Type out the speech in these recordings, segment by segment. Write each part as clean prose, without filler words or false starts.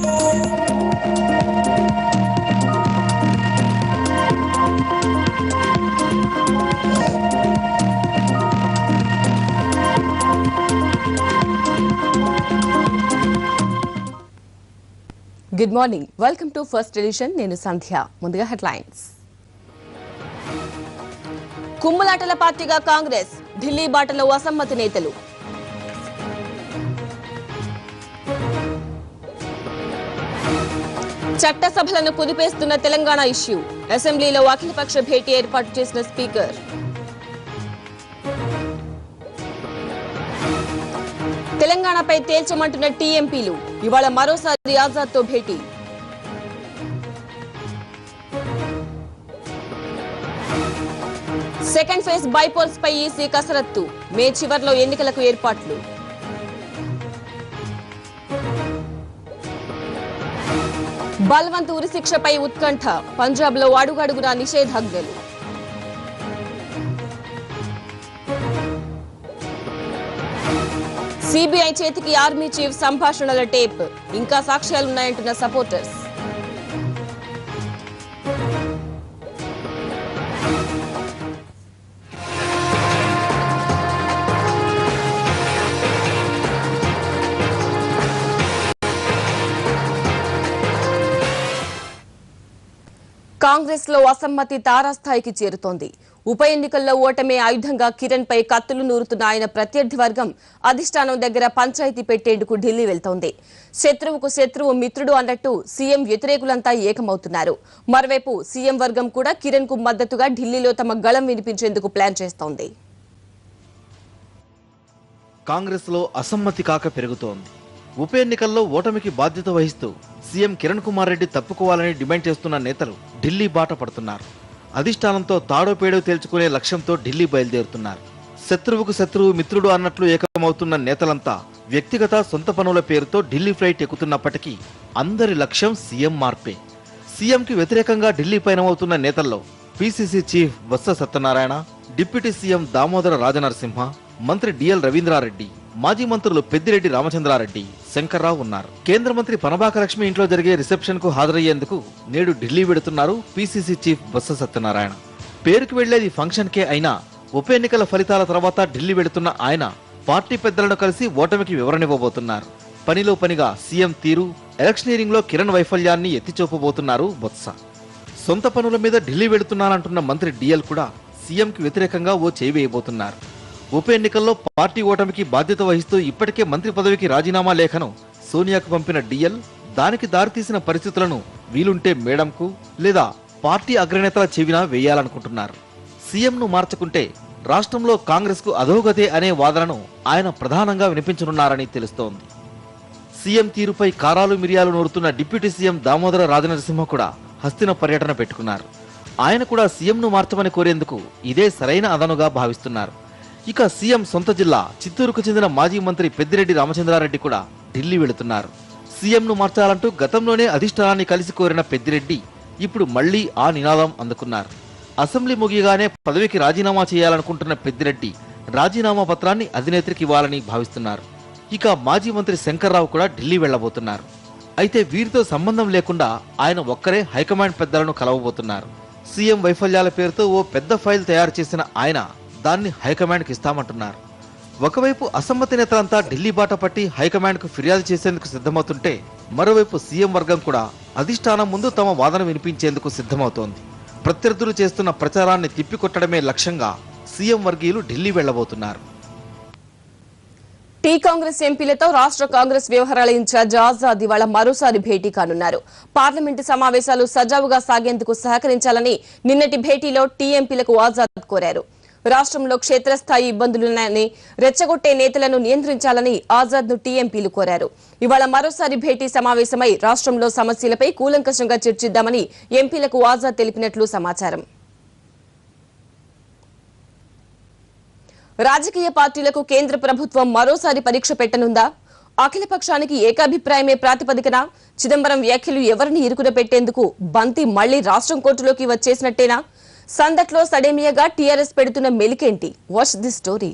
Good morning. Welcome to First Edition. Nenu Sandhya. Munduga headlines. కుమ్ములాటల పార్టీగా కాంగ్రెస్ ఢిల్లీ బాటలో అసమ్మతి నేతలు. చట్టసభలను కుదిపేస్తున్న తెలంగాణ ఇష్యూ. అసెంబ్లీలో అఖిలపక్ష భేటీ ఏర్పాటు చేసిన స్పీకర్. తెలంగాణపై తేల్చమంటున్న టీఎంపీలు. ఇవాళ మరోసారి ఆజాద్తో భేటీ. సెకండ్ ఫేజ్ బైపోల్స్ పై ఈసీ కసరత్తు. మే చివర్లో ఎన్నికలకు ఏర్పాట్లు. బల్వంత్ ఉరిశిక్షపై ఉత్కంఠ. పంజాబ్ లో అడుగడుగునా నిషేధాజ్ఞలు. సిబిఐ చేతికి ఆర్మీ చీఫ్ సంభాషణల టేప్. ఇంకా సాక్ష్యాలున్నాయంటున్న సపోర్టర్స్. కాంగ్రెస్ లో అసమ్మతి తారాస్థాయికి చేరుతోంది. ఉప ఎన్నికల్లో ఓటమే ఆయుధంగా కిరణ్ పై కత్తులు నూరుతున్న ఆయన ప్రత్యర్థి వర్గం అధిష్టానం దగ్గర పంచాయతీ పెట్టేందుకు ఢిల్లీ వెళ్తోంది. శత్రువుకు శత్రువు మిత్రుడు అన్నట్టు సీఎం వ్యతిరేకులంతా ఏకమవుతున్నారు. మరోవైపు సీఎం వర్గం కూడా కిరణ్ కు మద్దతుగా ఢిల్లీలో తమ గళం వినిపించేందుకు ప్లాన్ చేస్తోంది. కాంగ్రెస్ లో అసమ్మతి కాక పెరుగుతోంది. ఉప ఎన్నికల్లో ఓటమికి బాధ్యత వహిస్తూ సీఎం కిరణ్ కుమార్ రెడ్డి తప్పుకోవాలని డిమాండ్ చేస్తున్న నేతలు ఢిల్లీ బాట పడుతున్నారు. అధిష్టానంతో తాడోపేడో తేల్చుకునే లక్ష్యంతో ఢిల్లీ బయలుదేరుతున్నారు. శత్రువుకు శత్రువు మిత్రుడు అన్నట్లు ఏకమవుతున్న నేతలంతా వ్యక్తిగత సొంత పనుల పేరుతో ఢిల్లీ ఫ్లైట్ ఎక్కుతున్నప్పటికీ అందరి లక్ష్యం సీఎం మార్పే. సీఎంకి వ్యతిరేకంగా ఢిల్లీ పయనమవుతున్న నేతల్లో PCC chief Botsa Satyanarayana, deputy CM Damodara Rajanarasimha, మంత్రి డిఎల్ రవీంద్రారెడ్డి, మాజీ మంత్రులు పెద్దిరెడ్డి రామచంద్రారెడ్డి, శంకర్రావు ఉన్నారు. కేంద్ర మంత్రి పనబాక లక్ష్మి ఇంట్లో జరిగే రిసెప్షన్ కు హాజరయ్యేందుకు నేడు ఢిల్లీ వెడుతున్నారు పీసీసీ చీఫ్ బొత్స సత్యనారాయణ. పేరుకు వెళ్లేది ఫంక్షన్ కే అయినా ఉప ఎన్నికల ఫలితాల తర్వాత ఢిల్లీ వెడుతున్న ఆయన పార్టీ పెద్దలను కలిసి ఓటమికి వివరణివ్వబోతున్నారు. పనిలో పనిగా సీఎం తీరు, ఎలక్షనీరింగ్ లో కిరణ్ వైఫల్యాన్ని ఎత్తిచూపబోతున్నారు బొత్స. సొంత పనుల మీద ఢిల్లీ వెడుతున్నానంటున్న మంత్రి డిఎల్ కూడా సీఎంకి వ్యతిరేకంగా ఓ చేయి వేయబోతున్నారు. ఉప ఎన్నికల్లో పార్టీ ఓటమికి బాధ్యత వహిస్తూ ఇప్పటికే మంత్రి పదవికి రాజీనామా లేఖను సోనియాకు పంపిన డిఎల్ దానికి దారితీసిన పరిస్థితులను వీలుంటే మేడంకు లేదా పార్టీ అగ్రనేతల చెవిన వేయాలనుకుంటున్నారు. సీఎంను మార్చుకుంటే రాష్ట్రంలో కాంగ్రెస్ కు అధోగతే అనే వాదనను ఆయన ప్రధానంగా వినిపించనున్నారని తెలుస్తోంది. సీఎం తీరుపై కారాలు మిరియాలు నూరుతున్న డిప్యూటీ సీఎం దామోదర రాజనరసింహ కూడా హస్తిన పర్యటన పెట్టుకున్నారు. ఆయన కూడా సీఎంను మార్చమని కోరేందుకు ఇదే సరైన అదనుగా భావిస్తున్నారు. ఇక సీఎం సొంత జిల్లా చిత్తూరుకు చెందిన మాజీ మంత్రి పెద్దిరెడ్డి రామచంద్రారెడ్డి కూడా ఢిల్లీ వెళుతున్నారు. సీఎంను మార్చాలంటూ గతంలోనే అధిష్టానాన్ని కలిసి కోరిన పెద్దిరెడ్డి ఇప్పుడు మళ్లీ ఆ నినాదం అందుకున్నారు. అసెంబ్లీ ముగియగానే పదవికి రాజీనామా చేయాలనుకుంటున్న పెద్దిరెడ్డి రాజీనామా పత్రాన్ని అధినేత్రికి ఇవ్వాలని భావిస్తున్నారు. ఇక మాజీ మంత్రి శంకర్రావు కూడా ఢిల్లీ వెళ్లబోతున్నారు. అయితే వీరితో సంబంధం లేకుండా ఆయన ఒక్కరే హైకమాండ్ పెద్దలను కలవబోతున్నారు. సీఎం వైఫల్యాల పేరుతో ఓ పెద్ద ఫైల్ తయారు చేసిన ఆయన దాన్ని హైకమాండ్కి ఇస్తామంటున్నారు. ఒకవైపు అసమ్మతి నేతలంతా ఢిల్లీ బాట పట్టి హైకమాండ్కు ఫిర్యాదు చేసేందుకు సిద్ధమవుతుంటే మరోవైపు సీఎం వర్గం కూడా అధిష్టానం ముందు తమ వాదన వినిపించేందుకు సిద్ధమవుతోంది. ప్రత్యర్థులు చేస్తున్న ప్రచారాన్ని తిప్పికొట్టడమే లక్ష్యంగా సీఎం వర్గీయులు ఢిల్లీ వెళ్లబోతున్నారు. టీ కాంగ్రెస్ ఎంపీలతో రాష్ట్ర కాంగ్రెస్ వ్యవహారాల ఇన్ఛార్జ్ ఆజాద్ ఇవాళ మరోసారి భేటీ కానున్నారు. పార్లమెంటు సమావేశాలు సజావుగా సాగేందుకు సహకరించాలని నిన్నటి భేటీలో టీ ఎంపీలకు ఆజాద్ కోరారు. రాష్ట్రంలో క్షేత్రస్థాయి ఇబ్బందులున్నాయని, రెచ్చగొట్టే నేతలను నియంత్రించాలని ఆజాద్ ను టీఎంపీలు కోరారు. ఇవాళ మరోసారి భేటీ సమావేశమై రాష్ట్రంలో సమస్యలపై కూలంకషంగా చర్చిద్దామని ఎంపీలకు ఆజాద్ తెలిపినట్లు సమాచారం. రాజకీయ పార్టీలకు కేంద్ర ప్రభుత్వం మరోసారి పరీక్ష పెట్టనుందా? అఖిలపక్షానికి ఏకాభిప్రాయమే ప్రాతిపదికన? చిదంబరం వ్యాఖ్యలు ఎవరిని ఇరుకున పెట్టేందుకు బంతి మళ్లీ రాష్ట్రం కోర్టులోకి వచ్చేసినట్టేనా? సందట్లో సడేమియాగా టీఆర్ఎస్ పెడుతున్న మెలికేంటి? Watch this story.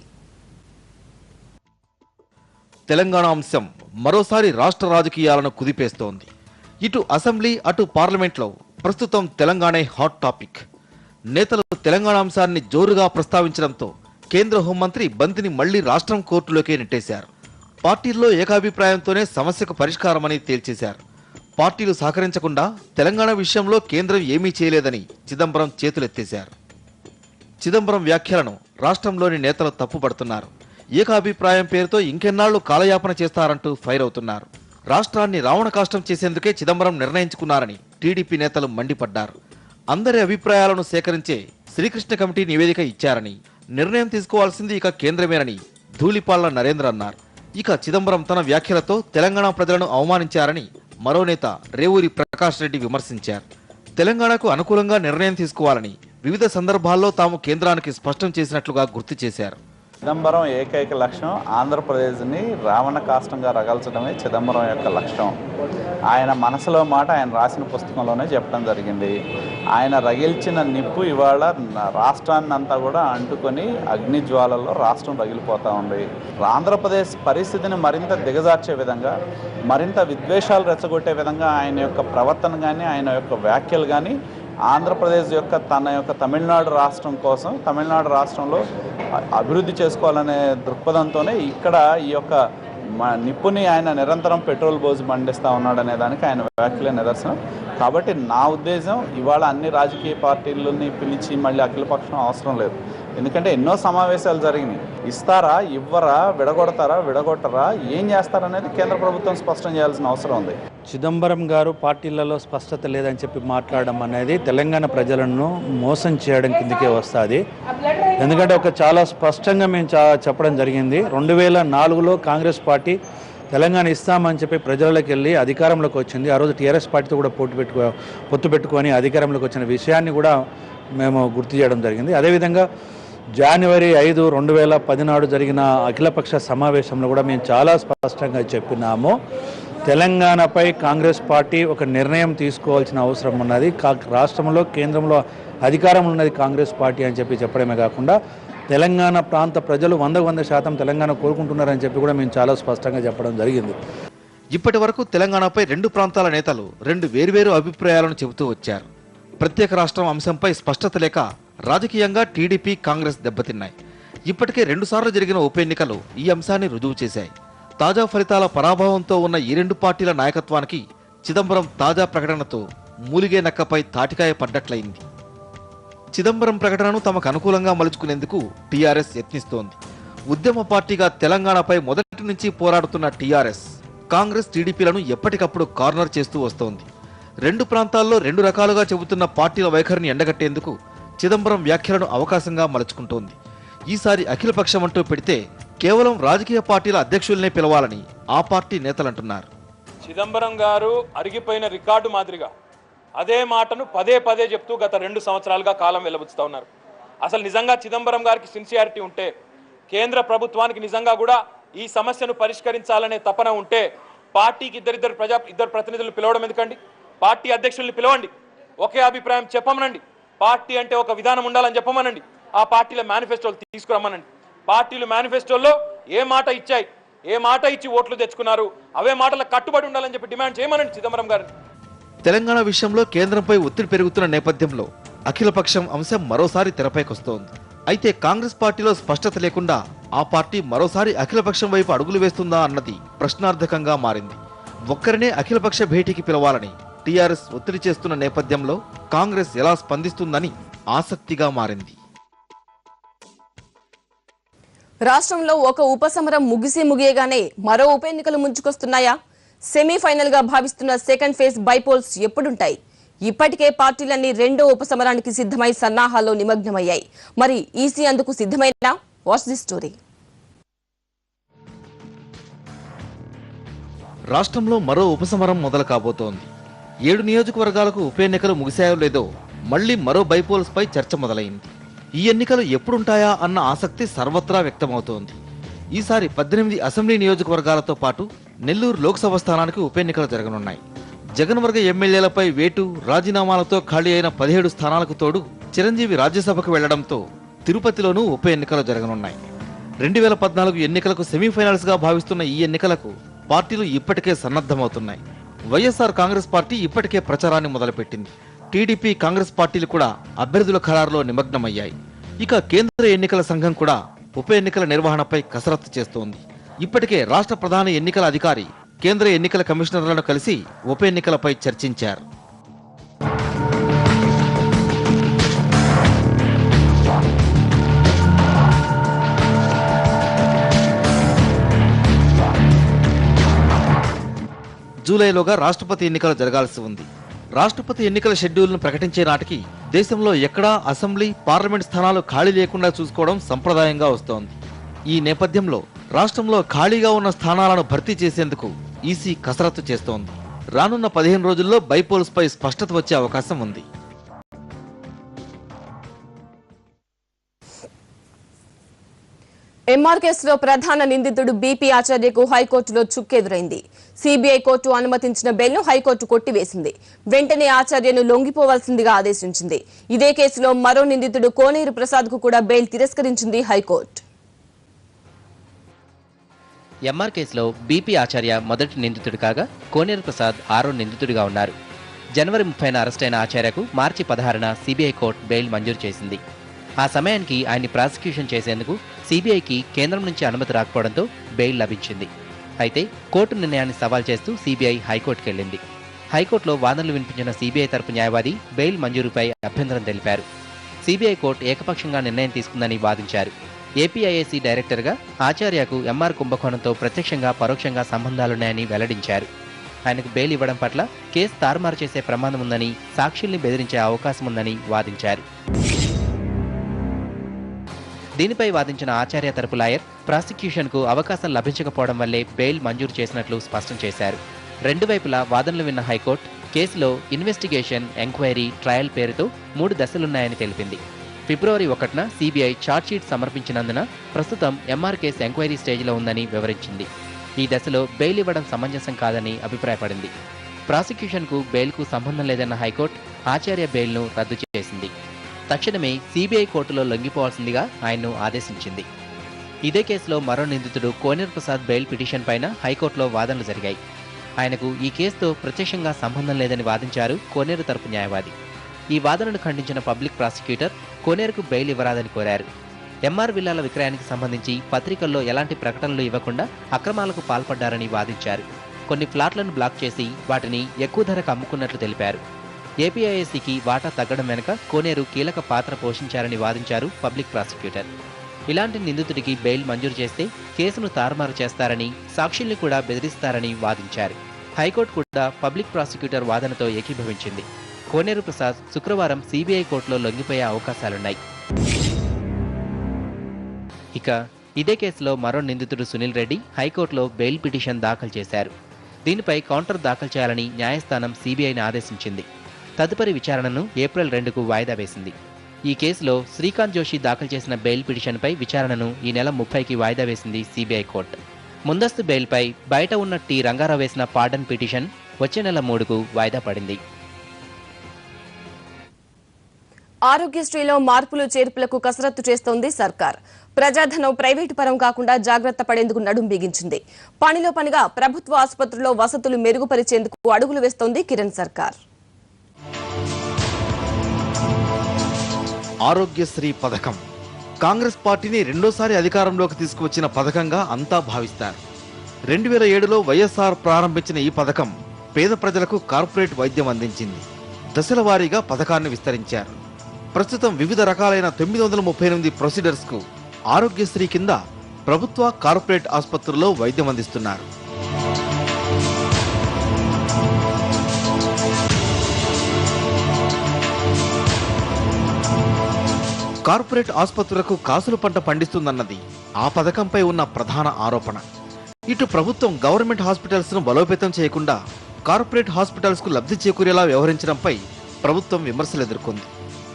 తెలంగాణ అంశం మరోసారి రాష్ట్ర రాజకీయాలను కుదిపేస్తోంది. ఇటు అసెంబ్లీ అటు పార్లమెంట్లో ప్రస్తుతం తెలంగాణే హాట్ టాపిక్. నేతలు తెలంగాణ అంశాన్ని జోరుగా ప్రస్తావించడంతో కేంద్ర హోంమంత్రి బంతిని మళ్లీ రాష్ట్రం కోర్టులోకే నెట్టేశారు. పార్టీల్లో ఏకాభిప్రాయంతోనే సమస్యకు పరిష్కారమని తేల్చేశారు. పార్టీలు సహకరించకుండా తెలంగాణ విషయంలో కేంద్రం ఏమీ చేయలేదని చిదంబరం చేతులెత్తేశారు. చిదంబరం వ్యాఖ్యలను రాష్ట్రంలోని నేతలు తప్పుపడుతున్నారు. ఏకాభిప్రాయం పేరుతో ఇంకెన్నాళ్లు కాలయాపన చేస్తారంటూ ఫైర్ అవుతున్నారు. రాష్ట్రాన్ని రావణ కాష్టం చేసేందుకే చిదంబరం నిర్ణయించుకున్నారని టీడీపీ నేతలు మండిపడ్డారు. అందరి అభిప్రాయాలను సేకరించే శ్రీకృష్ణ కమిటీ నివేదిక ఇచ్చారని, నిర్ణయం తీసుకోవాల్సింది ఇక కేంద్రమేనని ధూళిపాళ్ల నరేంద్ర అన్నారు. ఇక చిదంబరం తన వ్యాఖ్యలతో తెలంగాణ ప్రజలను అవమానించారని మరో నేత రేవూరి ప్రకాష్ రెడ్డి విమర్శించారు. తెలంగాణకు అనుకూలంగా నిర్ణయం తీసుకోవాలని వివిధ సందర్భాల్లో తాము కేంద్రానికి స్పష్టం చేసినట్లుగా గుర్తు చేశారు. చిదంబరం ఏకైక లక్ష్యం ఆంధ్రప్రదేశ్ని రావణ కాష్టంగా రగల్చడమే చిదంబరం యొక్క లక్ష్యం. ఆయన మనసులో మాట ఆయన రాసిన పుస్తకంలోనే చెప్పడం జరిగింది. ఆయన రగిల్చిన నిప్పు ఇవాళ రాష్ట్రాన్ని అంతా కూడా అంటుకొని అగ్ని జ్వాలల్లో రాష్ట్రం రగిలిపోతూ ఉంది. ఆంధ్రప్రదేశ్ పరిస్థితిని మరింత దిగజార్చే విధంగా, మరింత విద్వేషాలు రెచ్చగొట్టే విధంగా ఆయన యొక్క ప్రవర్తన కానీ, ఆయన యొక్క వ్యాఖ్యలు కానీ ఆంధ్రప్రదేశ్ యొక్క తన యొక్క తమిళనాడు రాష్ట్రం కోసం, తమిళనాడు రాష్ట్రంలో అభివృద్ధి చేసుకోవాలనే దృక్పథంతోనే ఇక్కడ ఈ యొక్క నిప్పుని ఆయన నిరంతరం పెట్రోల్ బోజు మండిస్తూ ఉన్నాడనే దానికి ఆయన వ్యాఖ్యలే నిదర్శనం. కాబట్టి నా ఉద్దేశం ఇవాళ అన్ని రాజకీయ పార్టీలని పిలిచి మళ్ళీ అఖిలపక్షం అవసరం లేదు. ఎందుకంటే ఎన్నో సమావేశాలు జరిగినాయి. ఇస్తారా, ఇవ్వరా, విడగొట్టరా, ఏం చేస్తారనేది కేంద్ర ప్రభుత్వం స్పష్టం చేయాల్సిన అవసరం ఉంది. చిదంబరం గారు పార్టీలలో స్పష్టత లేదని చెప్పి మాట్లాడడం అనేది తెలంగాణ ప్రజలను మోసం చేయడం కిందకే వస్తుంది. ఎందుకంటే చాలా స్పష్టంగా మేము చెప్పడం జరిగింది. 2004లో కాంగ్రెస్ పార్టీ తెలంగాణ ఇస్తామని చెప్పి ప్రజలకు వెళ్ళి అధికారంలోకి వచ్చింది. ఆ రోజు టీఆర్ఎస్ పార్టీతో కూడా పొత్తు పెట్టుకొని అధికారంలోకి వచ్చిన విషయాన్ని కూడా మేము గుర్తు చేయడం జరిగింది. అదేవిధంగా జనవరి 5, 2014 జరిగిన అఖిలపక్ష సమావేశంలో కూడా మేము చాలా స్పష్టంగా చెప్పినాము, తెలంగాణపై కాంగ్రెస్ పార్టీ ఒక నిర్ణయం తీసుకోవాల్సిన అవసరం ఉన్నది. రాష్ట్రంలో కేంద్రంలో అధికారంలో ఉన్నది కాంగ్రెస్ పార్టీ అని చెప్పి చెప్పడమే కాకుండా తెలంగాణ ప్రాంత ప్రజలు 100% తెలంగాణ కోరుకుంటున్నారని చెప్పి కూడా మేము చాలా స్పష్టంగా చెప్పడం జరిగింది. ఇప్పటి వరకు తెలంగాణపై రెండు ప్రాంతాల నేతలు రెండు వేర్వేరు అభిప్రాయాలను చెబుతూ వచ్చారు. ప్రత్యేక రాష్ట్రం అంశంపై స్పష్టత లేక రాజకీయంగా టీడీపీ, కాంగ్రెస్ దెబ్బతిన్నాయి. ఇప్పటికే 2 సార్లు జరిగిన ఉప ఎన్నికలు ఈ అంశాన్ని రుజువు చేశాయి. తాజా ఫలితాల పరాభవంతో ఉన్న ఈ రెండు పార్టీల నాయకత్వానికి చిదంబరం తాజా ప్రకటనతో మూలిగే నక్కపై తాటికాయ పడ్డట్లయింది. చిదంబరం ప్రకటనను తమకు అనుకూలంగా మలుచుకునేందుకు టీఆర్ఎస్ యత్నిస్తోంది. ఉద్యమ పార్టీగా తెలంగాణపై మొదటి నుంచి పోరాడుతున్న టీఆర్ఎస్ కాంగ్రెస్, టీడీపీలను ఎప్పటికప్పుడు కార్నర్ చేస్తూ వస్తోంది. రెండు ప్రాంతాల్లో రెండు రకాలుగా చెబుతున్న పార్టీల వైఖరిని ఎండగట్టేందుకు చిదంబరం వ్యాఖ్యలను అవకాశంగా మలుచుకుంటోంది. ఈసారి అఖిలపక్షం అంటూ పెడితే కేవలం రాజకీయ పార్టీల అధ్యక్షులనే పిలవాలని ఆ పార్టీ నేతలంటున్నారు. చిదంబరం గారు అరిగిపోయిన రికార్డు మాదిరిగా అదే మాటను పదే చెప్తూ గత 2 సంవత్సరాలుగా కాలం వెల్లబుచ్చుతా ఉన్నారు. అసలు నిజంగా చిదంబరం గారికి సిన్సియారిటీ ఉంటే, కేంద్ర ప్రభుత్వానికి నిజంగా కూడా ఈ సమస్యను పరిష్కరించాలనే తపన ఉంటే పార్టీకి ఇద్దరు ప్రతినిధులు పిలవడం ఎందుకండి? పార్టీ అధ్యక్షుల్ని పిలవండి, ఒకే అభిప్రాయం చెప్పమనండి. పార్టీ అంటే ఒక విధానం ఉండాలని చెప్పమనండి. ఆ పార్టీల మేనిఫెస్టోలు తీసుకురమ్మనండి. పార్టీలు మేనిఫెస్టోల్లో ఏ మాట ఇచ్చాయి, ఏ మాట ఇచ్చి ఓట్లు తెచ్చుకున్నారు, అవే మాటలకు కట్టుబడి ఉండాలని చెప్పి డిమాండ్ చేయమనండి చిదంబరం గారిని. తెలంగాణ విషయంలో కేంద్రంపై ఒత్తిడి పెరుగుతున్న నేపథ్యంలో అఖిలపక్షం అంశం మరోసారి తెరపైకొస్తోంది. అయితే కాంగ్రెస్ పార్టీలో స్పష్టత లేకుండా ఆ పార్టీ మరోసారి అఖిలపక్షం వైపు అడుగులు వేస్తుందా అన్నది ప్రశ్నార్థకంగా మారింది. ఒక్కరినే అఖిలపక్ష భేటీకి పిలవాలని టీఆర్ఎస్ ఒత్తిడి చేస్తున్న నేపథ్యంలో కాంగ్రెస్ ఎలా స్పందిస్తుందని ఆసక్తిగా మారింది. రాష్ట్రంలో ఒక ఉపసమరం ముగియగానే మరో ఉప ఎన్నికలు ముంచుకొస్తున్నాయా? సెమీఫైనల్ గా భావిస్తున్న సెకండ్ ఫేజ్ బైపోల్స్ ఎప్పుడుంటాయి? ఇప్పటికే పార్టీలన్నీ రెండో ఉపసమరానికి సిద్ధమై సన్నాహాల్లో నిమగ్నమయ్యాయి. మరి ఈసీ అందుకు సిద్ధమైనా? Watch the story. రాష్ట్రంలో మరో ఉపసమరం మొదలు కాబోతోంది. 7 నియోజకవర్గాలకు ఉప ఎన్నికలు ముగిశాయో లేదో మళ్లీ మరో బైపోల్స్ పై చర్చ మొదలైంది. ఈ ఎన్నికలు ఎప్పుడుంటాయా అన్న ఆసక్తి సర్వత్రా వ్యక్తమవుతోంది. ఈసారి 18 అసెంబ్లీ నియోజకవర్గాలతో పాటు నెల్లూరు లోక్సభ స్థానానికి ఉప ఎన్నికలు జరగనున్నాయి. జగన్ వర్గ ఎమ్మెల్యేలపై వేటు, రాజీనామాలతో ఖాళీ అయిన 17 స్థానాలకు తోడు చిరంజీవి రాజ్యసభకు వెళ్లడంతో తిరుపతిలోనూ ఉప ఎన్నికలు జరగనున్నాయి. 2014 ఎన్నికలకు సెమీఫైనల్స్ గా భావిస్తున్న ఈ ఎన్నికలకు పార్టీలు ఇప్పటికే సన్నద్ధమవుతున్నాయి. వైఎస్ఆర్ కాంగ్రెస్ పార్టీ ఇప్పటికే ప్రచారాన్ని మొదలుపెట్టింది. టీడీపీ, కాంగ్రెస్ పార్టీలు కూడా అభ్యర్థుల ఖరారులో నిమగ్నమయ్యాయి. ఇక కేంద్ర ఎన్నికల సంఘం కూడా ఉప ఎన్నికల నిర్వహణపై కసరత్తు చేస్తోంది. ఇప్పటికే రాష్ట్ర ప్రధాన ఎన్నికల అధికారి కేంద్ర ఎన్నికల కమిషనర్లను కలిసి ఉప ఎన్నికలపై చర్చించారు. జూలైలోగా రాష్ట్రపతి ఎన్నికలు జరగాల్సి ఉంది. రాష్ట్రపతి ఎన్నికల షెడ్యూల్ను ప్రకటించే నాటికి దేశంలో ఎక్కడా అసెంబ్లీ, పార్లమెంట్ స్థానాలు ఖాళీ లేకుండా చూసుకోవడం సంప్రదాయంగా వస్తోంది. ఈ నేపథ్యంలో రాష్ట్రంలో ఖాళీగా ఉన్న స్థానాలను భర్తీ చేసేందుకు ఈసీ కసరత్తు చేస్తోంది. రానున్న 15 రోజుల్లో బైపోల్స్ పై స్పష్టత వచ్చే అవకాశం ఉంది. ఎంఆర్ కేసులో ప్రధాన నిందితుడు బీపీ ఆచార్యకు హైకోర్టులో చుక్కెదురైంది. సీబీఐ కోర్టు అనుమతించిన బెయిల్ను హైకోర్టు కొట్టివేసింది. వెంటనే ఆచార్యను లొంగిపోవాల్సిందిగా ఆదేశించింది. ఇదే కేసులో మరో నిందితుడు కోనేరు ప్రసాద్ కు కూడా బెయిల్ తిరస్కరించింది హైకోర్టు. ఎంఆర్ కేసులో బీపీ ఆచార్య మొదటి నిందితుడు కాగా కోనేరు ప్రసాద్ 6వ నిందితుడిగా ఉన్నారు. జనవరి 30న అరెస్టైన ఆచార్యకు మార్చి 16న సీబీఐ కోర్టు బెయిల్ మంజూరు చేసింది. ఆ సమయానికి ఆయన్ని ప్రాసిక్యూషన్ చేసేందుకు సీబీఐకి కేంద్రం నుంచి అనుమతి రాకపోవడంతో బెయిల్ లభించింది. అయితే కోర్టు నిర్ణయాన్ని సవాల్ చేస్తూ సీబీఐ హైకోర్టుకెళ్లింది. హైకోర్టులో వాదనలు వినిపించిన సీబీఐ తరపు న్యాయవాది బెయిల్ మంజూరుపై అభ్యంతరం తెలిపారు. సీబీఐ కోర్టు ఏకపక్షంగా నిర్ణయం తీసుకుందని వాదించారు. ఏపీఐఏసీ డైరెక్టర్గా ఆచార్యకు ఎంఆర్ కుంభకోణంతో ప్రత్యక్షంగా, పరోక్షంగా సంబంధాలున్నాయని వెల్లడించారు. ఆయనకు బెయిల్ ఇవ్వడం పట్ల కేసు తారుమారు చేసే ప్రమాదం ఉందని, సాక్షుల్ని బెదిరించే అవకాశం ఉందని వాదించారు. దీనిపై వాదించిన ఆచార్య తరపు లాయర్ ప్రాసిక్యూషన్కు అవకాశం లభించకపోవడం వల్లే బెయిల్ మంజూరు చేసినట్లు స్పష్టం చేశారు. రెండు వైపులా వాదనలు విన్న హైకోర్టు కేసులో ఇన్వెస్టిగేషన్, ఎంక్వైరీ, ట్రయల్ పేరుతో 3 దశలున్నాయని తెలిపింది. ఫిబ్రవరి 1న సీబీఐ ఛార్జ్షీట్ సమర్పించినందున ప్రస్తుతం ఎంఆర్ కేసు ఎంక్వైరీ స్టేజ్లో ఉందని వివరించింది. ఈ దశలో బెయిల్ ఇవ్వడం సమంజసం కాదని అభిప్రాయపడింది. ప్రాసిక్యూషన్కు బెయిల్కు సంబంధం లేదన్న హైకోర్టు ఆచార్య బెయిల్ను రద్దు చేసింది. తక్షణమే సీబీఐ కోర్టులో లొంగిపోవాల్సిందిగా ఆయన్ను ఆదేశించింది. ఇదే కేసులో మరో నిందితుడు కోనేరు ప్రసాద్ బెయిల్ పిటిషన్ పైన హైకోర్టులో వాదనలు జరిగాయి. ఆయనకు ఈ కేసుతో ప్రత్యక్షంగా సంబంధం లేదని వాదించారు కోనేరు తరపు న్యాయవాది. ఈ వాదనను ఖండించిన పబ్లిక్ ప్రాసిక్యూటర్ కోనేరుకు బెయిల్ ఇవ్వరాదని కోరారు. ఎంఆర్ విల్లాల విక్రయానికి సంబంధించి పత్రికల్లో ఎలాంటి ప్రకటనలు ఇవ్వకుండా అక్రమాలకు పాల్పడ్డారని వాదించారు. కొన్ని ఫ్లాట్లను బ్లాక్ చేసి వాటిని ఎక్కువ ధరకు అమ్ముకున్నట్లు తెలిపారు. ఏపీఐఏసీకి వాటా తగ్గడం వెనుక కోనేరు కీలక పాత్ర పోషించారని వాదించారు పబ్లిక్ ప్రాసిక్యూటర్. ఇలాంటి నిందితుడికి బెయిల్ మంజూరు చేస్తే కేసును తారుమారు చేస్తారని, సాక్షుల్ని కూడా బెదిరిస్తారని వాదించారు. హైకోర్టు కూడా పబ్లిక్ ప్రాసిక్యూటర్ వాదనతో ఏకీభవించింది. కోనేరు ప్రసాద్ శుక్రవారం సీబీఐ కోర్టులో లొంగిపోయే అవకాశాలున్నాయి. ఇక ఇదే కేసులో మరో నిందితుడు సునీల్ రెడ్డి హైకోర్టులో బెయిల్ పిటిషన్ దాఖలు చేశారు. దీనిపై కౌంటర్ దాఖలు చేయాలని న్యాయస్థానం సీబీఐని ఆదేశించింది. తదుపరి విచారణను ఏప్రిల్ 2కు వాయిదా వేసింది. ఈ కేసులో శ్రీకాంత్ జోషి దాఖలు చేసిన బెయిల్ పిటిషన్పై విచారణను ఈ నెల 30కి వాయిదా వేసింది సీబీఐ కోర్టు. ముందస్తు బెయిల్పై బయట ఉన్న టి రంగారావు వేసిన పార్డన్ పిటిషన్ వచ్చే నెల 3కు వాయిదా పడింది. ఆరోగ్యశ్రీలో మార్పులు చేర్పులకు కసరత్తు చేస్తోంది సర్కార్. ప్రజాధనం ప్రైవేటు పరం కాకుండా జాగ్రత్త పడేందుకు నడుం బిగించింది. పనిలో పనిగా ప్రభుత్వ ఆసుపత్రుల్లో వసతులు మెరుగుపరిచేందుకు అడుగులు వేస్తోంది కిరణ్ సర్కార్. ఆరోగ్యశ్రీ పథకం కాంగ్రెస్ పార్టీని రెండోసారి అధికారంలోకి తీసుకువచ్చిన పథకంగా అంతా భావిస్తారు. 2007లో వైఎస్ఆర్ ప్రారంభించిన ఈ పథకం పేద ప్రజలకు కార్పొరేట్ వైద్యం అందించింది. దశల వారీగా పథకాన్ని విస్తరించారు. ప్రస్తుతం వివిధ రకాలైన 938 ప్రొసీడర్స్ కు ఆరోగ్యశ్రీ కింద ప్రభుత్వ, కార్పొరేట్ ఆసుపత్రుల్లో వైద్యం అందిస్తున్నారు. కార్పొరేట్ ఆసుపత్రులకు కాసుల పంట పండిస్తుందన్నది ఆ పథకంపై ఉన్న ప్రధాన ఆరోపణ. ఇటు ప్రభుత్వం గవర్నమెంట్ హాస్పిటల్స్ ను బలోపేతం చేయకుండా కార్పొరేట్ హాస్పిటల్స్ కు లబ్ధి చేకూరేలా వ్యవహరించడంపై ప్రభుత్వం విమర్శలు ఎదుర్కొంది.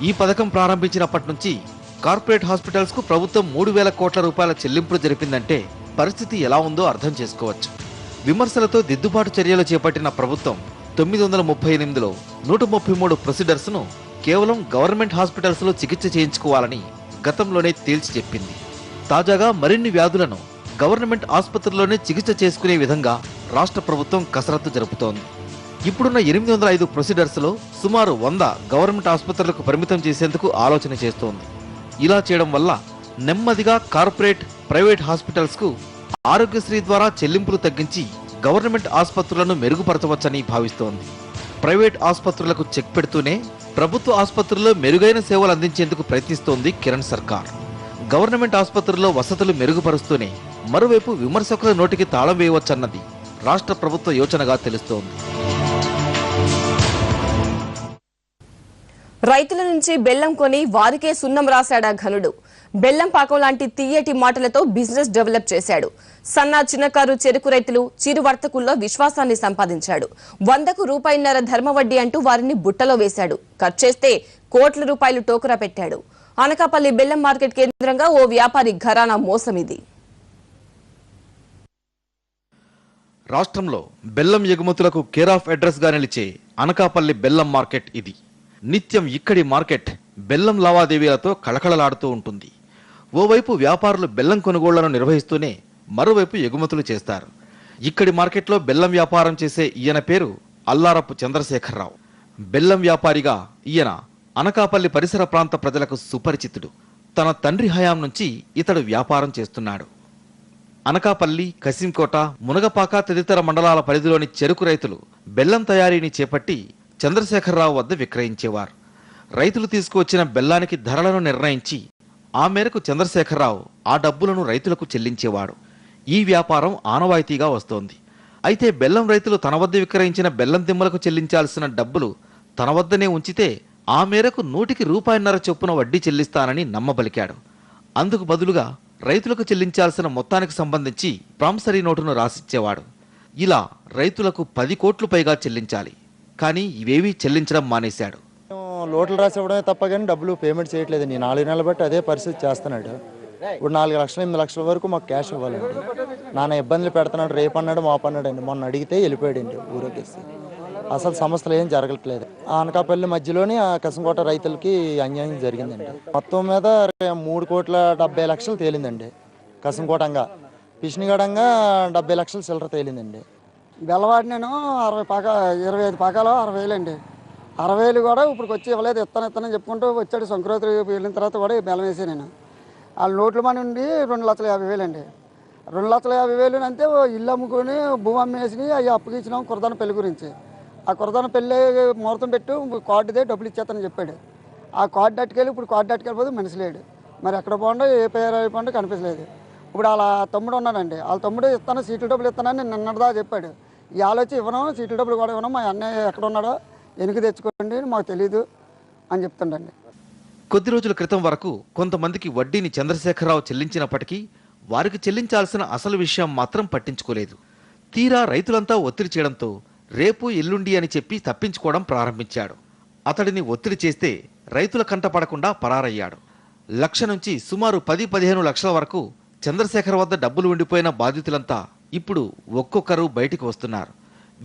ఈ పథకం ప్రారంభించినప్పటి నుంచి కార్పొరేట్ హాస్పిటల్స్ కు ప్రభుత్వం 3,000 కోట్ల రూపాయల చెల్లింపులు జరిపిందంటే పరిస్థితి ఎలా ఉందో అర్థం చేసుకోవచ్చు. విమర్శలతో దిద్దుబాటు చర్యలు చేపట్టిన ప్రభుత్వం 938లో 133 ప్రొసీడర్స్ ను కేవలం గవర్నమెంట్ హాస్పిటల్స్ లో చికిత్స చేయించుకోవాలని గతంలోనే తేల్చి చెప్పింది. తాజాగా మరిన్ని వ్యాధులను గవర్నమెంట్ ఆసుపత్రుల్లోనే చికిత్స చేసుకునే విధంగా రాష్ట్ర ప్రభుత్వం కసరత్తు జరుపుతోంది. ఇప్పుడున్న 805 ప్రొసీడర్స్లో సుమారు 100 గవర్నమెంట్ ఆసుపత్రులకు పరిమితం చేసేందుకు ఆలోచన చేస్తోంది. ఇలా చేయడం వల్ల నెమ్మదిగా కార్పొరేట్, ప్రైవేట్ హాస్పిటల్స్కు ఆరోగ్యశ్రీ ద్వారా చెల్లింపులు తగ్గించి గవర్నమెంట్ ఆసుపత్రులను మెరుగుపరచవచ్చని భావిస్తోంది. ప్రైవేట్ ఆసుపత్రులకు చెక్ పెడుతూనే ప్రభుత్వ ఆసుపత్రుల్లో మెరుగైన సేవలు అందించేందుకు ప్రయత్నిస్తోంది కిరణ్ సర్కార్. గవర్నమెంట్ ఆసుపత్రుల్లో వసతులు మెరుగుపరుస్తూనే మరోవైపు విమర్శకుల నోటికి తాళం వేయవచ్చన్నది రాష్ట్ర ప్రభుత్వ యోచనగా తెలుస్తోంది. రైతుల నుంచి బెల్లం కొని వారికే సున్నం రాశాడా ఘనుడు. బెల్లం పాకం లాంటి తీయటి మాటలతో బిజినెస్ డెవలప్ చేశాడు. సన్న చిన్నకారు చెరుకు రైతులు, చిరు వర్తకుల్లో విశ్వాసాన్ని సంపాదించాడు. 100కు రూపాయిన్నర ధర్మ వడ్డీ అంటూ వారిని బుట్టలో వేశాడు. ఖర్చేస్తే కోట్ల రూపాయలు టోకరా పెట్టాడు. అనకాపల్లి బెల్లం మార్కెట్ కేంద్రంగా ఓ వ్యాపారి ఘరానా మోసం ఇది. రాష్ట్రంలో బెల్లం ఎగుమతులకు కేర్ ఆఫ్ అడ్రస్ గా నిలిచే అనకాపల్లి బెల్లం మార్కెట్ ఇది. నిత్యం ఇక్కడి మార్కెట్ బెల్లం లావాదేవీలతో కళకళలాడుతూ ఉంటుంది. ఓవైపు వ్యాపారులు బెల్లం కొనుగోళ్లను నిర్వహిస్తూనే మరోవైపు ఎగుమతులు చేస్తారు. ఇక్కడి మార్కెట్లో బెల్లం వ్యాపారం చేసే ఈయన పేరు అల్లారపు చంద్రశేఖరరావు. బెల్లం వ్యాపారిగా ఈయన అనకాపల్లి పరిసర ప్రాంత ప్రజలకు సుపరిచితుడు. తన తండ్రి హయాం నుంచి ఇతడు వ్యాపారం చేస్తున్నాడు. అనకాపల్లి, కసింకోట, మునగపాక తదితర మండలాల పరిధిలోని చెరుకు రైతులు బెల్లం తయారీని చేపట్టి చంద్రశేఖరరావు వద్ద విక్రయించేవారు. రైతులు తీసుకువచ్చిన బెల్లానికి ధరలను నిర్ణయించి ఆ మేరకు చంద్రశేఖరరావు ఆ డబ్బులను రైతులకు చెల్లించేవాడు. ఈ వ్యాపారం ఆనవాయితీగా వస్తోంది. అయితే బెల్లం రైతులు తన వద్ద విక్రయించిన బెల్లం దిమ్మలకు చెల్లించాల్సిన డబ్బులు తన వద్దనే ఉంచితే ఆ మేరకు 100కి రూపాయిన్నర చొప్పున వడ్డీ చెల్లిస్తానని నమ్మబలికాడు. అందుకు బదులుగా రైతులకు చెల్లించాల్సిన మొత్తానికి సంబంధించి ప్రామిసరీ నోటును రాసిచ్చేవాడు. ఇలా రైతులకు 10 కోట్లు పైగా చెల్లించాలి. కానీ ఇవేవీ చెల్లించడం మానేశాడు. లోట్లు రాసి ఇవ్వడమే తప్ప కానీ డబ్బులు పేమెంట్ చేయట్లేదు. నేను 4 నెలలు బట్టి అదే పరిస్థితి చేస్తున్నాడు. ఇప్పుడు 4 లక్షలు 8 లక్షల వరకు మాకు క్యాష్ ఇవ్వాలండి. నాన్న ఇబ్బందులు పెడుతున్నాడు. రేపు అన్నాడు, మాపు అన్నాడండి. మొన్న అడిగితే వెళ్ళిపోయాడండి ఊరేగేసి. అసలు సమస్యలు ఏం జరగట్లేదు. ఆ అనకాపల్లి మధ్యలోని ఆ కసంకోట రైతులకి అన్యాయం జరిగిందండి. మొత్తం మీద 3,70,00,000 తేలిందండి. కసంకోటంగా పిష్నిగడంగా 70 లక్షలు చిల్లర తేలిందండి. బెల్లవాడి నేను 25 పాకాలు 60,000 అండి. 60,000 కూడా ఇప్పుడు వచ్చి ఇవ్వలేదు. ఇస్తానని చెప్పుకుంటూ వచ్చాడు. సంక్రాంతి వెళ్ళిన తర్వాత కూడా బెల్లం వేసి నేను వాళ్ళ నోట్ల మని ఉండి 2,50,000 అండి. 2,50,000 అంతే ఇల్లు అమ్ముకొని భూమి అమ్మేసి అవి అప్పుకి ఇచ్చినాం కురదాన పెళ్లి గురించి. ఆ కురదాన పెళ్ళి ముహూర్తం పెట్టు కార్డుదే డబ్బులు ఇచ్చేస్తానని చెప్పాడు. ఆ కార్డు అట్టుకెళ్ళి ఇప్పుడు కార్డు అట్టుకెళ్ళిపోతే మనిషి లేడు. మరి ఎక్కడ పోండో ఏ పేరు అయిపోండో కనిపించలేదు. ఇప్పుడు వాళ్ళ తమ్ముడు ఉన్నాడండి. వాళ్ళ తమ్ముడు ఇస్తాను సీట్ల డబ్బులు ఇస్తానని నిన్నదా చెప్పాడు. ఈ ఆలోచి ఇవ్వను, సీట్ల డబ్బులు కూడా ఇవ్వను, మా అన్నయ్య ఎక్కడ ఉన్నాడో వెనుక తెచ్చుకోండి, మాకు తెలీదు అని చెప్తుండండి. కొద్ది రోజుల క్రితం వరకు కొంతమందికి వడ్డీని చంద్రశేఖరరావు చెల్లించినప్పటికీ వారికి చెల్లించాల్సిన అసలు విషయం మాత్రం పట్టించుకోలేదు. తీరా రైతులంతా ఒత్తిడి చేయడంతో రేపు ఎల్లుండి అని చెప్పి తప్పించుకోవడం ప్రారంభించాడు. అతడిని ఒత్తిడి చేస్తే రైతుల కంటపడకుండా పరారయ్యాడు. 1,00,000 నుంచి సుమారు 10-15 లక్షల వరకు చంద్రశేఖర్ వద్ద డబ్బులు ఉండిపోయిన బాధితులంతా ఇప్పుడు ఒక్కొక్కరు బయటికి వస్తున్నారు.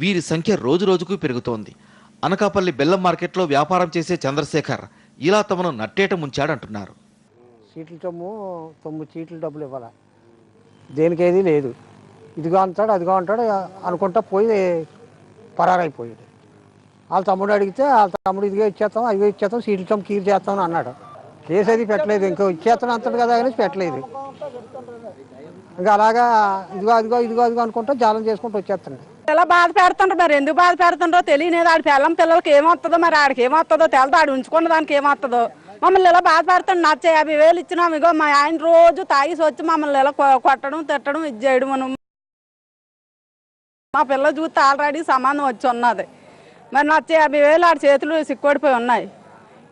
వీరి సంఖ్య రోజురోజుకు పెరుగుతోంది. అనకాపల్లి బెల్లం మార్కెట్లో వ్యాపారం చేసే చంద్రశేఖర్ ఇలా తమను నట్టేట ముంచాడంటున్నారు. సీట్ల సొమ్ము 9 సీట్ల డబ్బులు ఇవ్వాలా, దేనికేది లేదు. ఇదిగో అంటాడు, అదిగో అంటాడు అనుకుంటా పోయి పరారైపోయాడు. వాళ్ళ తమ్ముడు అడిగితే వాళ్ళ తమ్ముడు ఇదిగో ఇచ్చేస్తాం, అదిగో ఇచ్చేస్తాం, సీట్ల సొమ్ము కీర్ చేస్తామని అన్నాడు. కేసు అది పెట్టలేదు. ఇంకో ఇచ్చేస్తాను అంటాడు కదా అని పెట్టలేదు. ఇంకా అలాగా ఇదిగో అదిగో ఇదిగో అదిగో అనుకుంటా జాలం చేసుకుంటూ వచ్చేస్తాడు. ఎలా బాధ పెడుతుండ్రు, మరి ఎందుకు బాధ పెడుతుండ్రో తెలియలేదు. ఆడి పిల్లలకి ఏమవుతుందో, మరి ఆడికి ఏమవుతుందో తెలదు. ఆడు ఉంచుకున్న దానికి ఏమవుతుందో. మమ్మల్ని ఇలా బాధ పెడుతుంది. నచ్చ 50,000 ఇచ్చినాం. ఇగో మా ఆయన రోజు తాగిసి వచ్చి మమ్మల్ని ఇలా కొట్టడం, తిట్టడం, ఇది చేయడం. మనం మా పిల్లలు చూస్తే ఆల్రెడీ సంబంధం వచ్చి ఉన్నది. మరి నచ్చ 50,000 ఆడి చేతులు సిక్కుపడిపోయి ఉన్నాయి.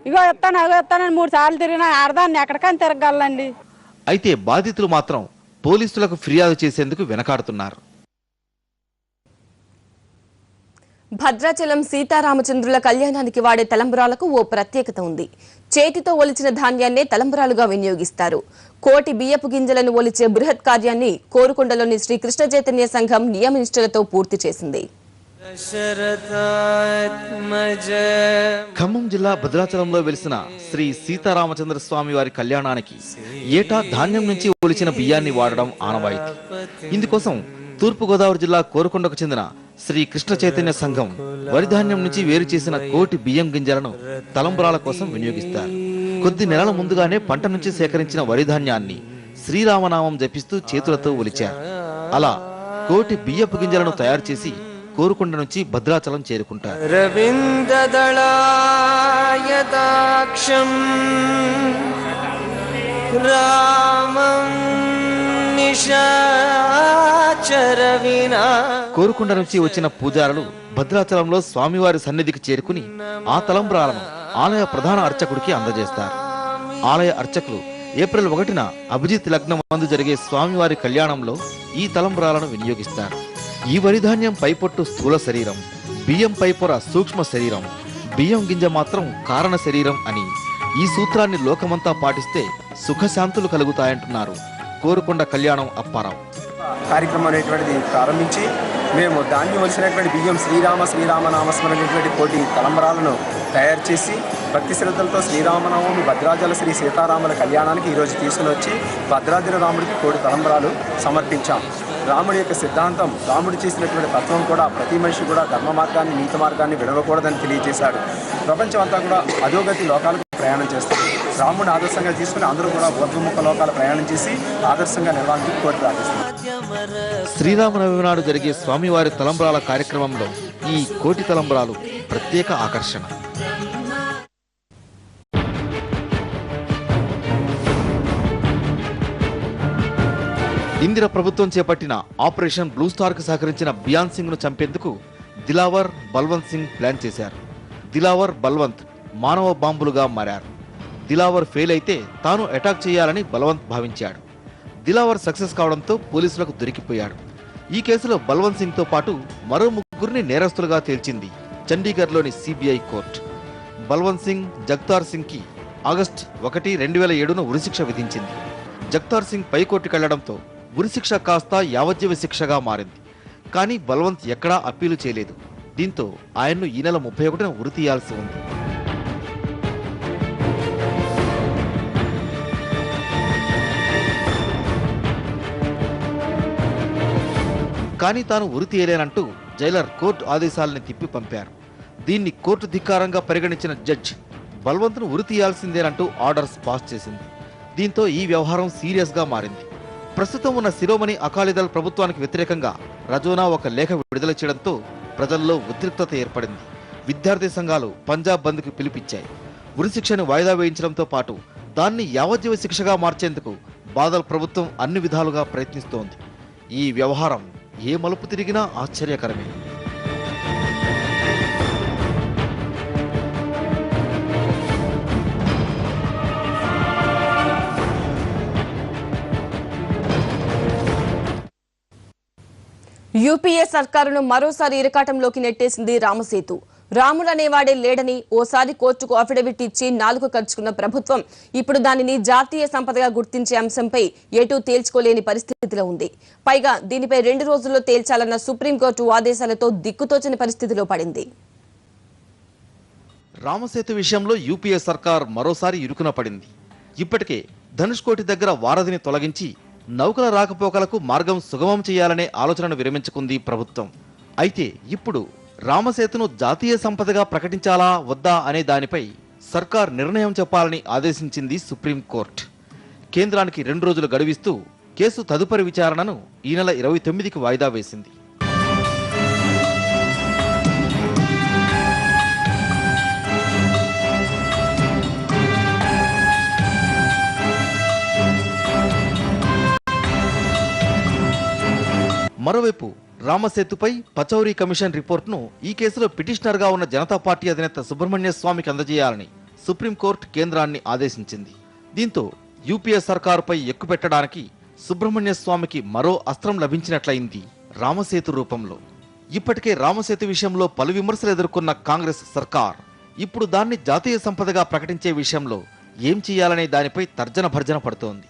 ఇగో ఎత్తాను అగో ఎత్తానని 3 సార్లు తిరిగినా ఆడదాన్ని ఎక్కడికని తిరగలండి. అయితే బాధితులు మాత్రం పోలీసులకు ఫిర్యాదు చేసేందుకు వెనకాడుతున్నారు. భద్రాచలం సీతారామచంద్రుల కళ్యాణానికి వాడే తలంబరాలకు ఓ ప్రత్యేకత ఉంది. చేతితో ఒలిచిన ధాన్యాన్నే తలంబరాలుగా వినియోగిస్తారు. కోటి బియ్యపు గింజలను ఒలిచే బృహత్ కార్యాన్ని కోరుకొండలోని శ్రీ కృష్ణ చైతన్య సంఘం నియమనిష్టలతో పూర్తి చేసింది. ఖమ్మం జిల్లా భద్రాచలంలో వెలిసిన శ్రీ సీతారామచంద్ర స్వామి వారి కళ్యాణానికి ఏటా ధాన్యం నుంచి ఒలిచిన బియ్యాన్ని వాడడం ఆనవాయితీ. ఇందుకోసం తూర్పుగోదావరి జిల్లా కోరుకొండకు చెందిన శ్రీ కృష్ణ చైతన్య సంఘం వరిధాన్యం నుంచి వేరు చేసిన కోటి బియ్యం గింజలను తలంబ్రాల కోసం వినియోగిస్తారు. కొద్ది నెలల ముందుగానే పంట నుంచి సేకరించిన వరిధాన్యాన్ని శ్రీరామనామం జపిస్తూ చేతులతో ఒలిచారు. అలా కోటి బియ్యపు గింజలను తయారు చేసి కోరుకొండ నుంచి భద్రాచలం చేరుకుంటారు. కోరుకొండ నుంచి వచ్చిన పూజారులు భద్రాచలంలో స్వామివారి సన్నిధికి చేరుకుని ఆ తలంబ్రాలను ఆలయ ప్రధాన అర్చకుడికి అందజేస్తారు. ఆలయ అర్చకులు ఏప్రిల్ 1న అభిజిత్ లగ్నం మందు జరిగే స్వామివారి కళ్యాణంలో ఈ తలంబ్రాలను వినియోగిస్తారు. ఈ వరిధాన్యం పైపొట్టు స్థూల శరీరం, బియ్యం పైపొర సూక్ష్మ శరీరం, బియ్యం గింజ మాత్రం కారణ శరీరం అని ఈ సూత్రాన్ని లోకమంతా పాటిస్తే సుఖశాంతులు కలుగుతాయంటున్నారు కోరుకొండ కళ్యాణం అప్పారావు. కార్యక్రమం అనేటువంటిది ప్రారంభించి మేము దాన్ని వలసినటువంటి బియ్యం శ్రీరామనామస్మరణటువంటి కోటి తలంబరాలను తయారు చేసి భక్తి శ్రద్ధలతో శ్రీరామనవమి భద్రాచల శ్రీ సీతారాముల కళ్యాణానికి ఈరోజు తీసుకుని వచ్చి భద్రాద్రి రాముడికి కోటి తలంబరాలు సమర్పించాం. రాముడి యొక్క సిద్ధాంతం, రాముడు చేసినటువంటి తత్వం కూడా ప్రతి మనిషి కూడా ధర్మ మార్గాన్ని, నీతి మార్గాన్ని విడవకూడదని తెలియజేశాడు. ప్రపంచం అంతా కూడా అధోగతి లోకాలకు ప్రయాణం చేస్తుంది. రాముడిని ఆదర్శంగా తీసుకుని అందరూ కూడా ఊర్ధ్వముఖ లోకాల ప్రయాణం చేసి ఆదర్శంగా నిలవాలని కోరి ప్రార్థిస్తున్నారు. శ్రీరామనవమి నాడు జరిగే స్వామివారి తలంబ్రాల కార్యక్రమంలో ఈ కోటి తలంబ్రాలు ప్రత్యేక ఆకర్షణ. ఇందిర ప్రభుత్వం చేపట్టిన ఆపరేషన్ బ్లూ స్టార్ కు సహకరించిన బియాన్ సింగ్ ను చంపేందుకు దిలావర్, బల్వంత్ సింగ్ ప్లాన్ చేశారు. దిలావర్, బల్వంత్ మానవ బాంబులుగా మారారు. దిలావర్ ఫెయిల్ అయితే తాను అటాక్ చేయాలని బల్వంత్ భావించాడు. దిలావర్ సక్సెస్ కావడంతో పోలీసులకు దొరికిపోయాడు. ఈ కేసులో బల్వంత్ సింగ్ తో పాటు మరో 3 నేరస్తులుగా తేల్చింది చండీగఢ్లోని సిబిఐ కోర్టు. బల్వంత్ సింగ్, జగ్తార్ సింగ్ కి ఆగస్టు 1, 2007న ఉరిశిక్ష విధించింది. జగ్తార్ సింగ్ పైకోర్టుకు వెళ్లడంతో ఉరిశిక్ష కాస్త యావజ్జీవ శిక్షగా మారింది. కానీ బల్వంత్ ఎక్కడా అప్పీలు చేయలేదు. దీంతో ఆయన్ను ఈ నెల 31న ఉరి తీయాల్సి ఉంది. కానీ తాను ఉరి తీయలేనంటూ జైలర్ కోర్టు ఆదేశాలని తిప్పి పంపారు. దీన్ని కోర్టు ధిక్కారంగా పరిగణించిన జడ్జి బల్వంత్ను ఉరి తీయాల్సిందేనంటూ ఆర్డర్స్ పాస్ చేసింది. దీంతో ఈ వ్యవహారం సీరియస్గా మారింది. ప్రస్తుతం ఉన్న శిరోమణి అకాలీదళ్ ప్రభుత్వానికి వ్యతిరేకంగా రజోనా ఒక లేఖ విడుదల చేయడంతో ప్రజల్లో ఉద్రిక్తత ఏర్పడింది. విద్యార్థి సంఘాలు పంజాబ్ బంద్కు పిలుపిచ్చాయి. ఉరిశిక్షను వాయిదా వేయించడంతో పాటు దాన్ని యావజ్జీవ శిక్షగా మార్చేందుకు బాదల్ ప్రభుత్వం అన్ని విధాలుగా ప్రయత్నిస్తోంది. ఈ వ్యవహారం ఏ మలుపు తిరిగినా ఆశ్చర్యకరమే. యూపీఏ సర్కారును మరోసారి ఇరకాటంలోకి నెట్టేసింది రామసేతు. రాముడనేవాడే లేడని ఓసారి కోర్టుకు అఫిడవిట్ ఇచ్చి నాలుగు ఖర్చుకున్న ప్రభుత్వం ఇప్పుడు దానిని జాతీయ సంపదగా గుర్తించే అంశంపై ఎటూ తేల్చుకోలేని పరిస్థితిలో ఉంది. పైగా దీనిపై 2 రోజుల్లో తేల్చాలన్న సుప్రీంకోర్టు ఆదేశాలతో దిక్కుతోచని పరిస్థితిలో పడింది. రామసేతు విషయంలో యూపీఏ సర్కార్ మరోసారి ఇరుకున పడింది. ఇప్పటికే ధనుష్కోటి దగ్గర వారధిని తొలగించి నౌకల రాకపోకలకు మార్గం సుగమం చేయాలనే ఆలోచనను విరమించుకుంది ప్రభుత్వం. అయితే ఇప్పుడు రామసేతును జాతీయ సంపదగా ప్రకటించాలా వద్దా అనే దానిపై సర్కార్ నిర్ణయం చెప్పాలని ఆదేశించింది సుప్రీంకోర్టు. కేంద్రానికి 2 రోజులు గడువిస్తూ కేసు తదుపరి విచారణను ఈ నెల 29కి వాయిదా వేసింది. మరోవైపు రామసేతుపై పచౌరీ కమిషన్ రిపోర్టును ఈ కేసులో పిటిషనర్గా ఉన్న జనతా పార్టీ అధినేత సుబ్రహ్మణ్య స్వామికి అందజేయాలని సుప్రీంకోర్టు కేంద్రాన్ని ఆదేశించింది. దీంతో యూపీఏ సర్కారుపై ఎక్కుపెట్టడానికి సుబ్రహ్మణ్య స్వామికి మరో అస్త్రం లభించినట్లయింది రామసేతు రూపంలో. ఇప్పటికే రామసేతు విషయంలో పలు విమర్శలు ఎదుర్కొన్న కాంగ్రెస్ సర్కార్ ఇప్పుడు దాన్ని జాతీయ సంపదగా ప్రకటించే విషయంలో ఏం చేయాలనే దానిపై తర్జన భర్జన పడుతోంది.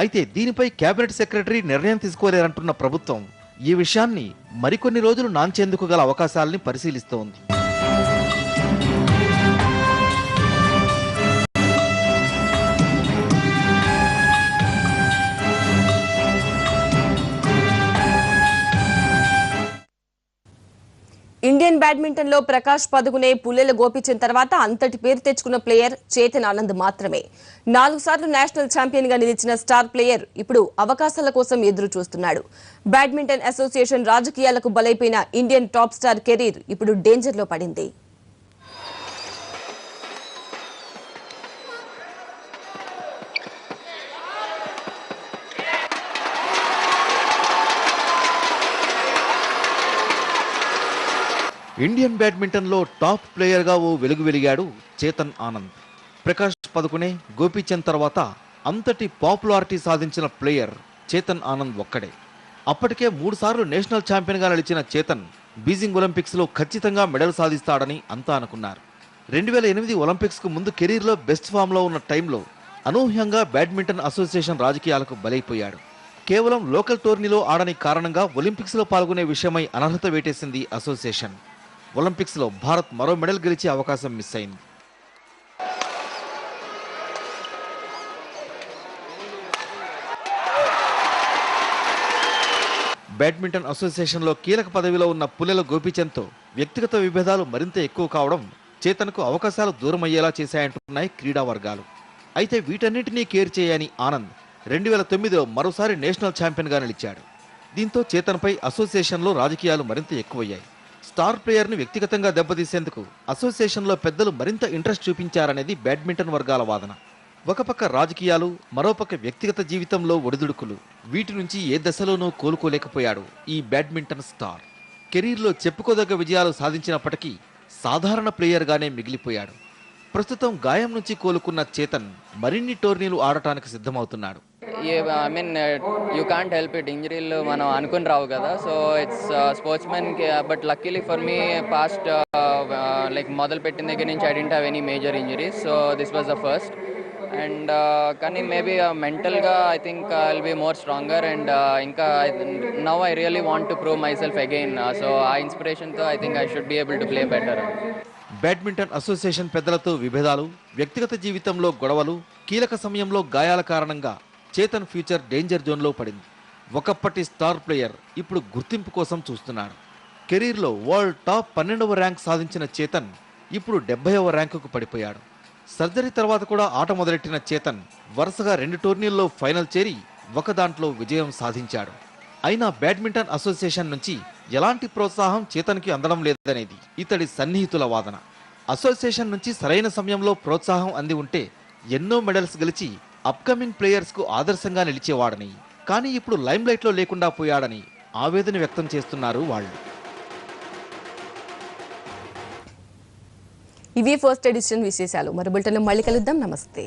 అయితే దీనిపై కేబినెట్ సెక్రటరీ నిర్ణయం తీసుకోలేరంటున్న ప్రభుత్వం ఈ విషయాన్ని మరికొన్ని రోజులు నాంచేందుకు గల అవకాశాలని పరిశీలిస్తోంది. ఇండియన్ బ్యాడ్మింటన్ లో ప్రకాష్ పదుకునే పుల్లెల గోపీచంద్ తర్వాత అంతటి పేరు తెచ్చుకున్న ప్లేయర్ చేతన్ ఆనంద్ మాత్రమే. 4 సార్లు నేషనల్ ఛాంపియన్ గా నిలిచిన స్టార్ ప్లేయర్ ఇప్పుడు అవకాశాల కోసం ఎదురు చూస్తున్నాడు. బ్యాడ్మింటన్ అసోసియేషన్ రాజకీయాలకు బలైపోయిన ఇండియన్ టాప్ స్టార్ కెరీర్ ఇప్పుడు డేంజర్ లో పడింది. ఇండియన్ బ్యాడ్మింటన్లో టాప్ ప్లేయర్గా ఓ వెలుగు వెలిగాడు చేతన్ ఆనంద్. ప్రకాష్ పదుకునే, గోపీచంద్ తర్వాత అంతటి పాపులారిటీ సాధించిన ప్లేయర్ చేతన్ ఆనంద్ ఒక్కడే. అప్పటికే 3 సార్లు నేషనల్ ఛాంపియన్గా నిలిచిన చేతన్ బీజింగ్ ఒలింపిక్స్లో ఖచ్చితంగా మెడల్ సాధిస్తాడని అంతా అనుకున్నారు. 2008 ఒలింపిక్స్కు ముందు కెరీర్లో బెస్ట్ ఫామ్లో ఉన్న టైంలో అనూహ్యంగా బ్యాడ్మింటన్ అసోసియేషన్ రాజకీయాలకు బలైపోయాడు. కేవలం లోకల్ టోర్నీలో ఆడని కారణంగా ఒలింపిక్స్లో పాల్గొనే విషయమై అనర్హత వేటేసింది అసోసియేషన్. ఒలింపిక్స్లో భారత్ మరో మెడల్ గెలిచే అవకాశం మిస్ అయింది. బ్యాడ్మింటన్ అసోసియేషన్లో కీలక పదవిలో ఉన్న పుల్లెల గోపీచంద్తో వ్యక్తిగత విభేదాలు మరింత ఎక్కువ కావడం చేతన్కు అవకాశాలు దూరమయ్యేలా చేశాయంటున్నాయి క్రీడా వర్గాలు. అయితే వీటన్నింటినీ కేర్ చేయని ఆనంద్ 2009లో మరోసారి నేషనల్ ఛాంపియన్గా నిలిచాడు. దీంతో చేతన్పై అసోసియేషన్లో రాజకీయాలు మరింత ఎక్కువయ్యాయి. స్టార్ ప్లేయర్ను వ్యక్తిగతంగా దెబ్బతీసేందుకు అసోసియేషన్లో పెద్దలు మరింత ఇంట్రెస్ట్ చూపించారనేది బ్యాడ్మింటన్ వర్గాల వాదన. ఒక పక్క రాజకీయాలు, మరోపక్క వ్యక్తిగత జీవితంలో ఒడిదుడుకులు, వీటి నుంచి ఏ దశలోనూ కోలుకోలేకపోయాడు ఈ బ్యాడ్మింటన్ స్టార్. కెరీర్లో చెప్పుకోదగ్గ విజయాలు సాధించినప్పటికీ సాధారణ ప్లేయర్గానే మిగిలిపోయాడు. ప్రస్తుతం గాయం నుంచి కోలుకున్న చేతన్ మరిన్ని టోర్నీలు ఆడటానికి సిద్ధమవుతున్నాడు. I mean you can't help it, ఇంజరీలు మనం అనుకుని రావు కదా. So it's sportsmen. But luckily for me past like మొదలు పెట్టిన దగ్గర నుంచి I didn't have any major injuries. So this was the first. And కానీ మేబీ మెంటల్గా I think I will be more stronger. And ఇంకా now I really want to prove myself again. So ఆ ఇన్స్పిరేషన్తో I think I should be able to play better. Badminton association పెద్దలతో విభేదాలు, వ్యక్తిగత జీవితంలో గొడవలు, కీలక సమయంలో గాయాల కారణంగా చేతన్ ఫ్యూచర్ డేంజర్ జోన్లో పడింది. ఒకప్పటి స్టార్ ప్లేయర్ ఇప్పుడు గుర్తింపు కోసం చూస్తున్నాడు. కెరీర్లో వరల్డ్ టాప్ 12వ ర్యాంక్ సాధించిన చేతన్ ఇప్పుడు 70వ ర్యాంకుకు పడిపోయాడు. సర్జరీ తర్వాత కూడా ఆట మొదలెట్టిన చేతన్ వరుసగా 2 టోర్నీల్లో ఫైనల్ చేరి ఒక దాంట్లో విజయం సాధించాడు. అయినా బ్యాడ్మింటన్ అసోసియేషన్ నుంచి ఎలాంటి ప్రోత్సాహం చేతన్కి అందడం లేదనేది ఇతడి సన్నిహితుల వాదన. అసోసియేషన్ నుంచి సరైన సమయంలో ప్రోత్సాహం అంది ఉంటే ఎన్నో మెడల్స్ గెలిచి అప్కమింగ్ ప్లేయర్స్కు ఆదర్శంగా నిలిచేవాడని, కానీ ఇప్పుడు లైమ్లైట్లో లేకుండా పోయాడని ఆవేదన వ్యక్తం చేస్తున్నారు వాళ్ళు. ఇవి ఫస్ట్ ఎడిషన్ విశేషాలు. మరి బులెటిన్లో మళ్ళీ కలుద్దాం. నమస్తే.